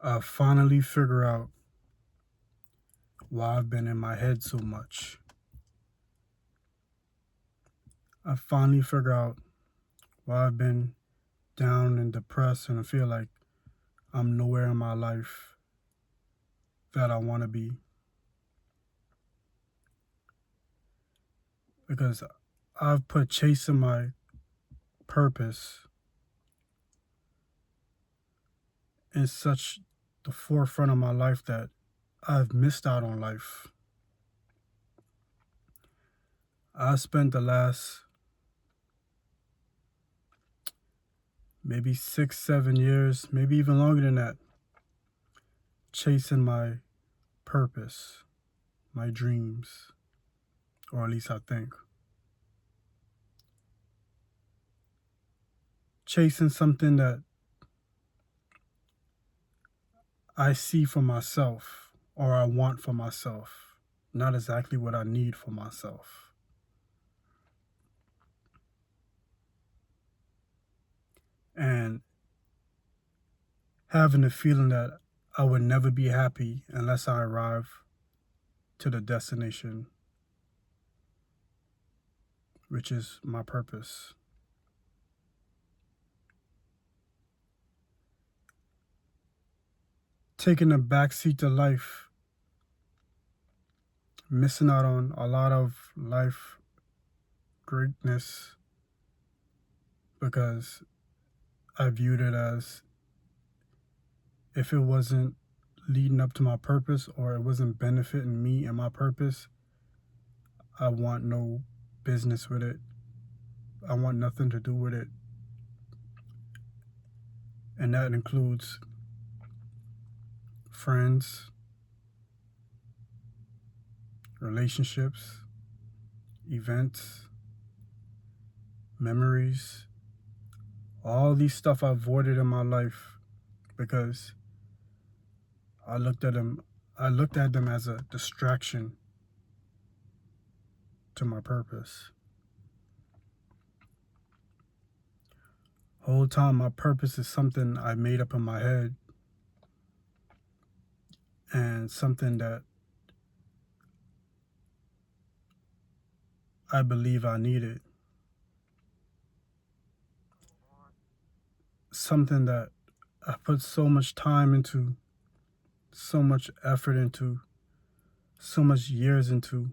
I finally figure out why I've been in my head so much. I finally figure out why I've been down and depressed and I feel like I'm nowhere in my life that I want to be. Because I've put chasing my purpose in such the forefront of my life that I've missed out on life. I spent the last maybe 6, 7 years, maybe even longer than that, chasing my purpose, my dreams, or at least I think. Chasing something that I see for myself or I want for myself, not exactly what I need for myself. And having the feeling that I would never be happy unless I arrive to the destination, which is my purpose. Taking a backseat to life, missing out on a lot of life greatness because I viewed it as if it wasn't leading up to my purpose or it wasn't benefiting me and my purpose, I want no business with it. I want nothing to do with it. And that includes friends, relationships, events, memories, all these stuff I avoided in my life because I looked at them as a distraction to my purpose. Whole time my purpose is something I made up in my head and something that I believe I needed. Something that I put so much time into, so much effort into, so much years into.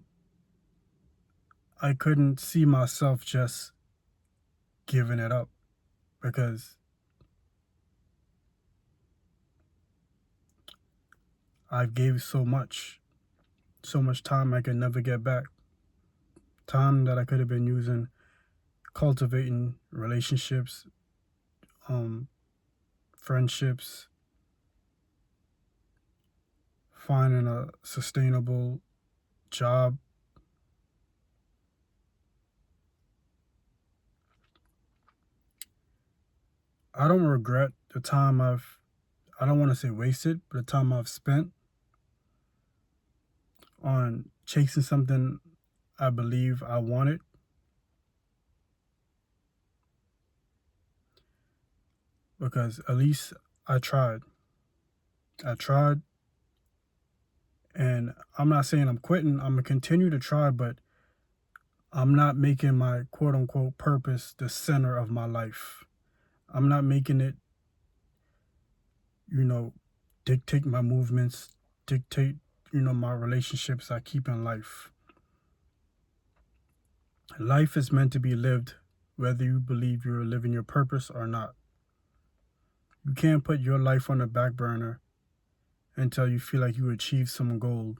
I couldn't see myself just giving it up because I gave so much time I could never get back. Time that I could have been using cultivating relationships, um, friendships, finding a sustainable job. I don't regret the time I don't want to say wasted, but the time I've spent on chasing something I believe I wanted because at least I tried. I tried, and I'm not saying I'm quitting. I'm gonna continue to try, but I'm not making my quote unquote purpose the center of my life. I'm not making it, you know, dictate my movements, dictate, my relationships I keep in life. Life is meant to be lived whether you believe you're living your purpose or not. You can't put your life on the back burner until you feel like you achieve some goal.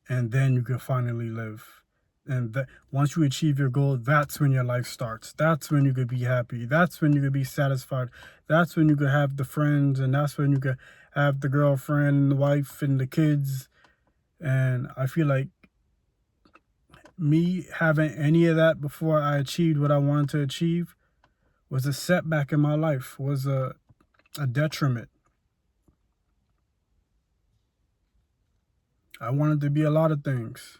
And then you can finally live. And that once you achieve your goal, that's when your life starts. That's when you could be happy. That's when you could be satisfied. That's when you could have the friends, and that's when you could have the girlfriend and the wife and the kids. And I feel like me having any of that before I achieved what I wanted to achieve was a setback in my life, was a detriment. I wanted to be a lot of things.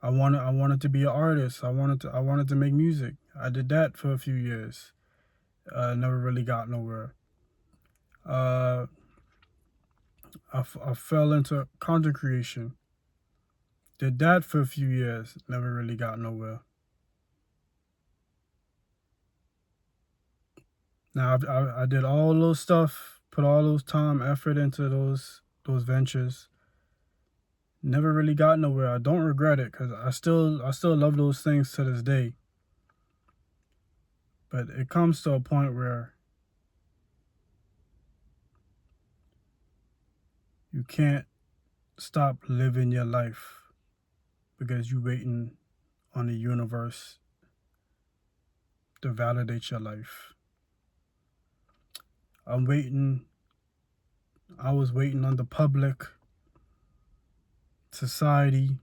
I wanted to be an artist. I wanted to make music. I did that for a few years. Never really got nowhere. Uh, I fell into content creation. Did that for a few years. Never really got nowhere. Now I did all those stuff, put all those time, effort into those ventures. Never really got nowhere. I don't regret it because I still love those things to this day. But it comes to a point where you can't stop living your life because you waiting on the universe to validate your life. I'm waiting. I was waiting on the public, society,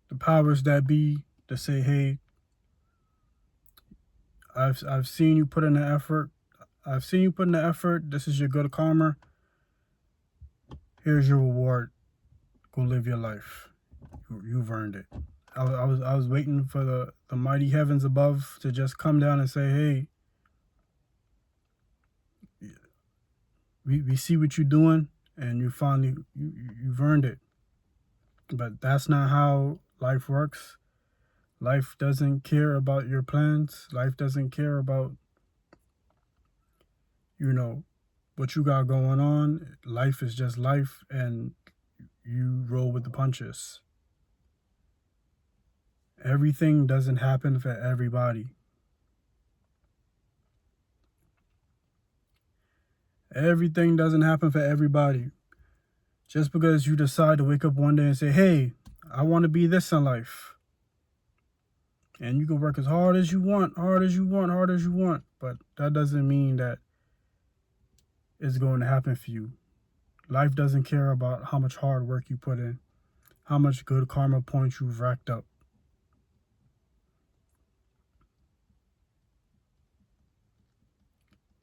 the powers that be to say, "Hey, I've seen you put in the effort. I've seen you put in the effort. This is your good karma. Here's your reward. Go live your life. You've earned it." I was waiting for the mighty heavens above to just come down and say, "Hey, we see what you're doing, and you've earned it." But that's not how life works. Life doesn't care about your plans. Life doesn't care about you know what you got going on. Life is just life, and you roll with the punches. Everything doesn't happen for everybody. Everything doesn't happen for everybody. Just because you decide to wake up one day and say, "Hey, I want to be this in life," and you can work as hard as you want, hard as you want, hard as you want, but that doesn't mean that it's going to happen for you. Life doesn't care about how much hard work you put in, how much good karma points you've racked up.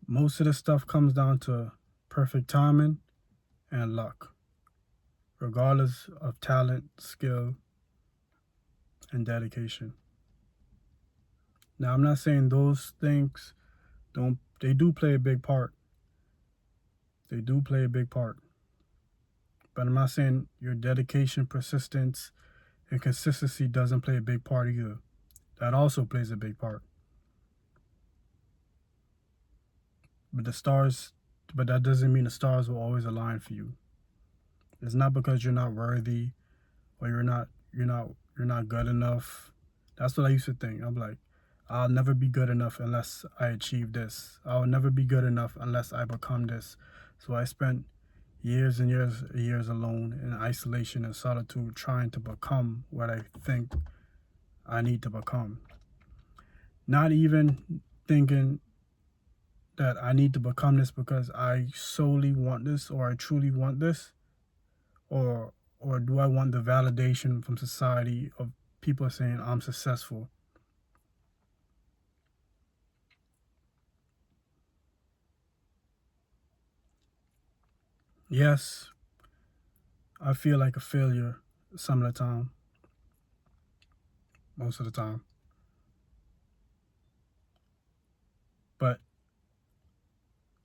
Most of the stuff comes down to perfect timing and luck, regardless of talent, skill, and dedication. Now, I'm not saying those things don't, they do play a big part. They do play a big part. But I'm not saying your dedication, persistence, and consistency doesn't play a big part either. That also plays a big part. But the stars, but that doesn't mean the stars will always align for you. It's not because you're not worthy or you're not good enough. That's what I used to think. I'm like, I'll never be good enough unless I achieve this. I'll never be good enough unless I become this. So I spent years and years alone in isolation and solitude trying to become what I think I need to become. Not even thinking that I need to become this because I solely want this or I truly want this, or do I want the validation from society of people saying I'm successful? Yes, I feel like a failure some of the time, most of the time. But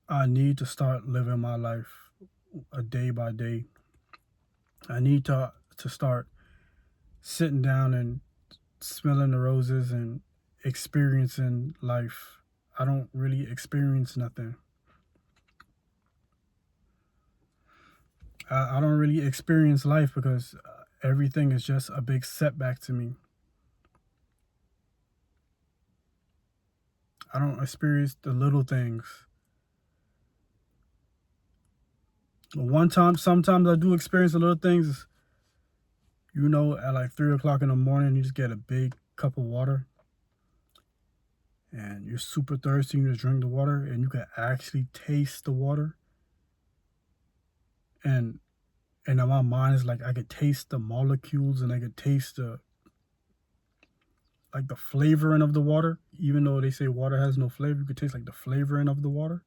I need to start living my life a day by day. I need to start sitting down and smelling the roses and experiencing life. I don't really experience nothing. I don't really experience life because everything is just a big setback to me. I don't experience the little things. One time, sometimes I do experience the little things. At like 3 o'clock in the morning, you just get a big cup of water and you're super thirsty. You just drink the water and you can actually taste the water. And in my mind, it's like I could taste the molecules and I could taste the flavoring of the water. Even though they say water has no flavor, you could taste like the flavoring of the water.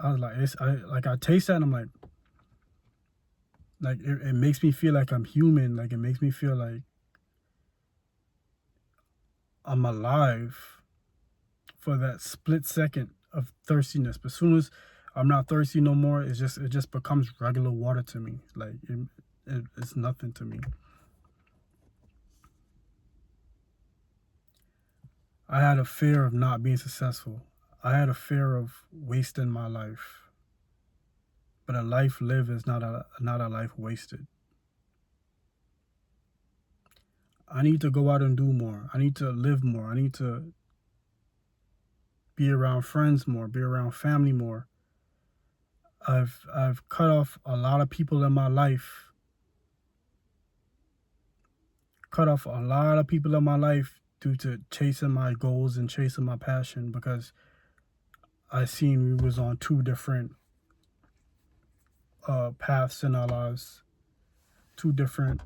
I was like, I taste that and I'm like, Like it makes me feel like I'm human. Like it makes me feel like I'm alive for that split second of thirstiness. But as soon as I'm not thirsty no more, it just becomes regular water to me. Like it's nothing to me. I had a fear of not being successful. I had a fear of wasting my life. But a life lived is not a life wasted. I need to go out and do more. I need to live more. I need to be around friends more, be around family more. I've cut off a lot of people in my life. Cut off a lot of people in my life due to chasing my goals and chasing my passion because I seen we was on two different paths in our lives, two different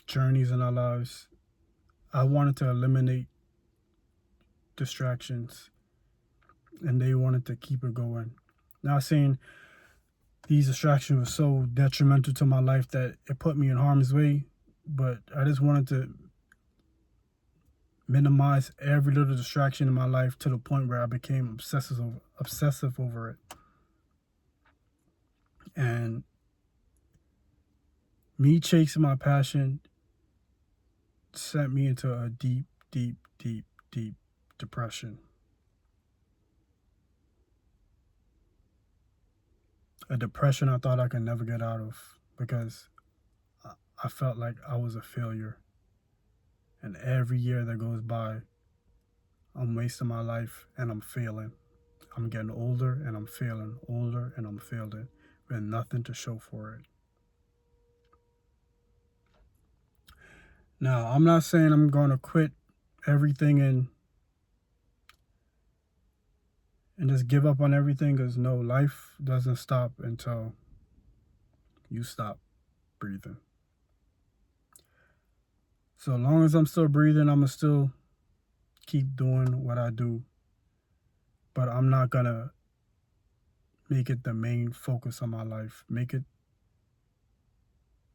journeys in our lives. I wanted to eliminate distractions and they wanted to keep it going. Not saying these distractions were so detrimental to my life that it put me in harm's way, but I just wanted to minimize every little distraction in my life to the point where I became obsessive over it. And me chasing my passion sent me into a deep, deep, deep, deep depression. A depression I thought I could never get out of because I felt like I was a failure. And every year that goes by, I'm wasting my life and I'm failing. I'm getting older and I'm failing, older and I'm failing, with nothing to show for it. Now, I'm not saying I'm going to quit everything and just give up on everything because no, life doesn't stop until you stop breathing. So long as I'm still breathing, I'm going to still keep doing what I do. But I'm not going to make it the main focus of my life. Make it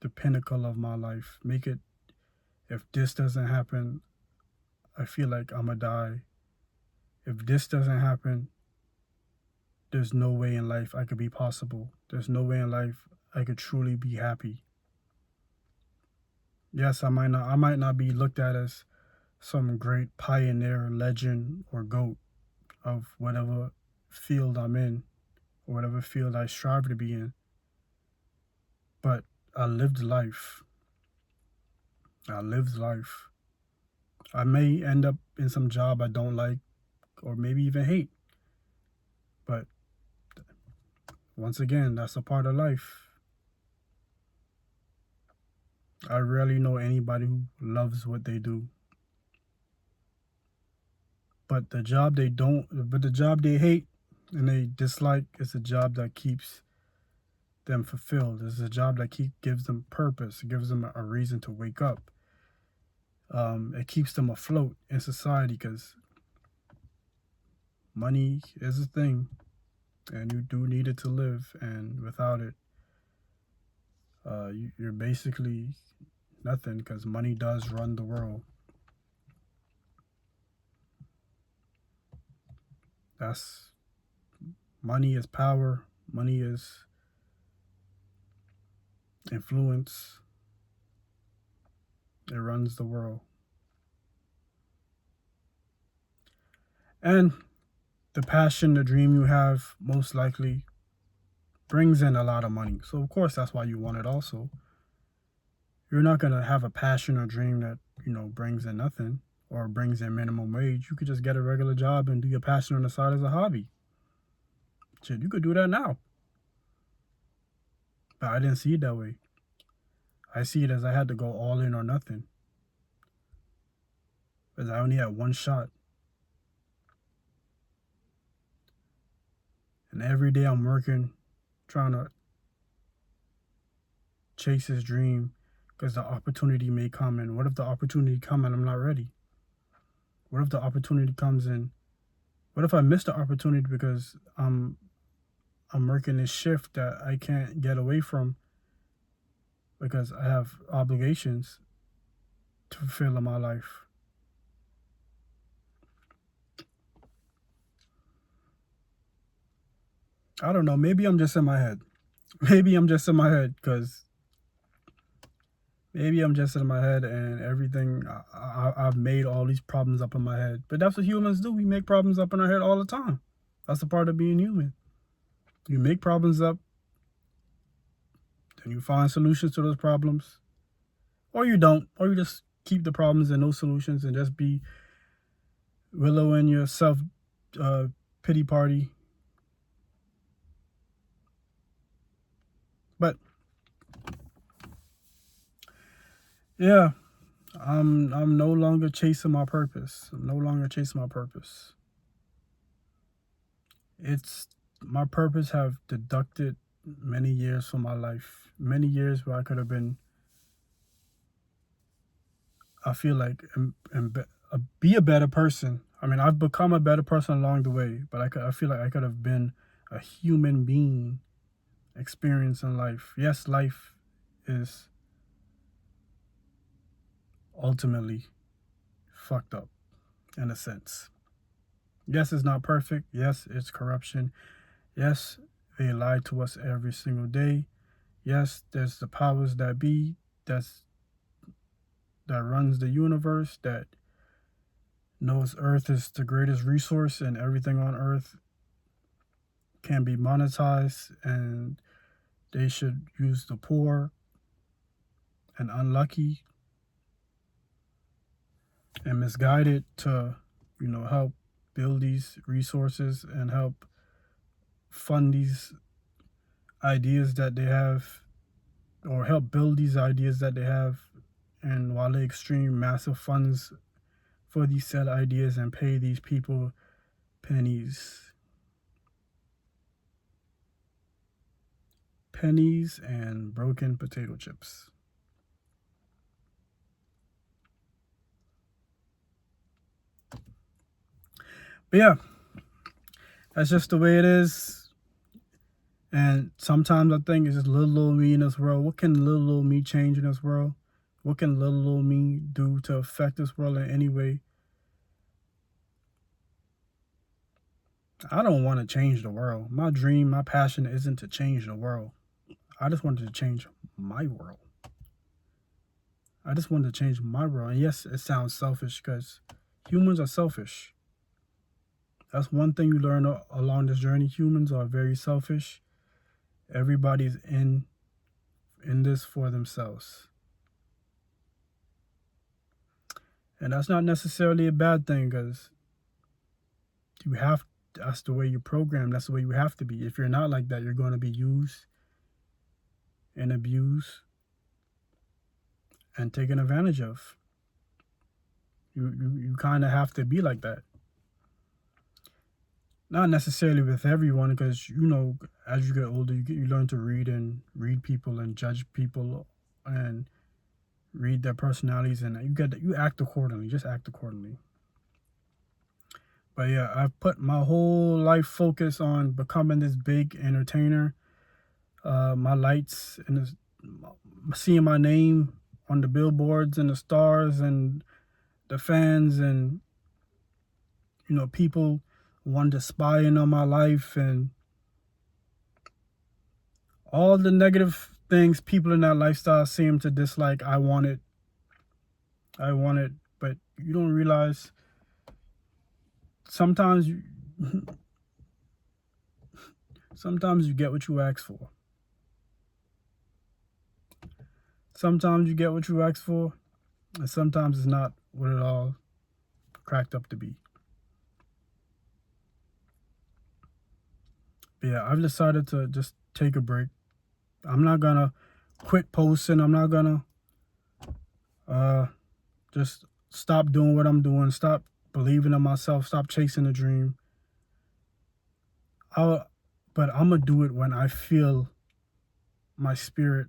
the pinnacle of my life. Make it, if this doesn't happen, I feel like I'm going to die. If this doesn't happen, there's no way in life I could be possible. There's no way in life I could truly be happy. Yes, I might not be looked at as some great pioneer, legend, or goat of whatever field I'm in, or whatever field I strive to be in. But I lived life. I lived life. I may end up in some job I don't like, or maybe even hate. But once again, that's a part of life. I rarely know anybody who loves what they do. But the job they hate and they dislike is a job that keeps them fulfilled. It's a job that gives them purpose. It gives them a reason to wake up. It keeps them afloat in society because money is a thing and you do need it to live. And without it, you're basically nothing because money does run the world. That's money is power. Money is influence. It runs the world. And the passion, the dream you have most likely brings in a lot of money. So of course that's why you want it also. You're not going to have a passion or dream that, brings in nothing or brings in minimum wage. You could just get a regular job and do your passion on the side as a hobby. Shit, you could do that now. But I didn't see it that way. I see it as I had to go all in or nothing. Because I only had one shot. And every day I'm working, trying to chase this dream because the opportunity may come. And what if the opportunity comes and I'm not ready? What if the opportunity comes in? What if I miss the opportunity because I'm working this shift that I can't get away from because I have obligations to fulfill in my life. I don't know. Maybe I'm just in my head. Maybe I'm just in my head because maybe I'm just in my head and everything. I've made all these problems up in my head. But that's what humans do. We make problems up in our head all the time. That's a part of being human. You make problems up, then you find solutions to those problems. Or you don't. Or you just keep the problems and no solutions and just be Willow in your self pity party. But yeah, I'm no longer chasing my purpose. I'm no longer chasing my purpose. It's my purpose have deducted many years from my life. Many years where I could have been, I feel like, be a better person. I mean, I've become a better person along the way, but I feel like I could have been a human being experiencing life. Yes, life is ultimately fucked up in a sense. Yes, it's not perfect. Yes, it's corruption. Yes, they lie to us every single day. Yes, there's the powers that be that's that runs the universe, that knows Earth is the greatest resource and everything on Earth can be monetized, and they should use the poor and unlucky and misguided to, help build these resources and help fund these ideas that they have, or help build these ideas that they have, and while they extreme massive funds for these said ideas and pay these people pennies and broken potato chips. But yeah, that's just the way it is. And sometimes I think it's just little old me in this world. What can little old me change in this world? What can little old me do to affect this world in any way? I don't want to change the world. My dream, my passion isn't to change the world. I just wanted to change my world. I just wanted to change my world. And yes, it sounds selfish because humans are selfish. That's one thing you learn along this journey. Humans are very selfish. Everybody's in this for themselves. And that's not necessarily a bad thing because that's the way you're programmed. That's the way you have to be. If you're not like that, you're going to be used and abused and taken advantage of. You kind of have to be like that. Not necessarily with everyone, because as you get older, you learn to read people and judge people and read their personalities, and you act accordingly. Just act accordingly. But yeah, I've put my whole life focus on becoming this big entertainer. My lights and seeing my name on the billboards and the stars and the fans and people wanted to spy in on my life and all the negative things people in that lifestyle seem to dislike. I want it, but you don't realize sometimes you sometimes you get what you ask for. Sometimes you get what you ask for, and sometimes it's not what it all cracked up to be. But yeah, I've decided to just take a break. I'm not gonna quit posting. I'm not gonna just stop doing what I'm doing. Stop believing in myself. Stop chasing a dream. But I'm gonna do it when I feel my spirit,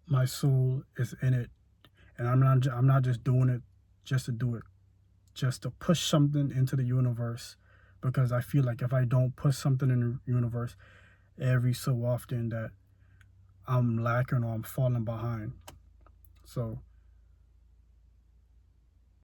my soul is in it, and I'm not just doing it just to do it, just to push something into the universe, because I feel like if I don't push something in the universe every so often, that I'm lacking or I'm falling behind. So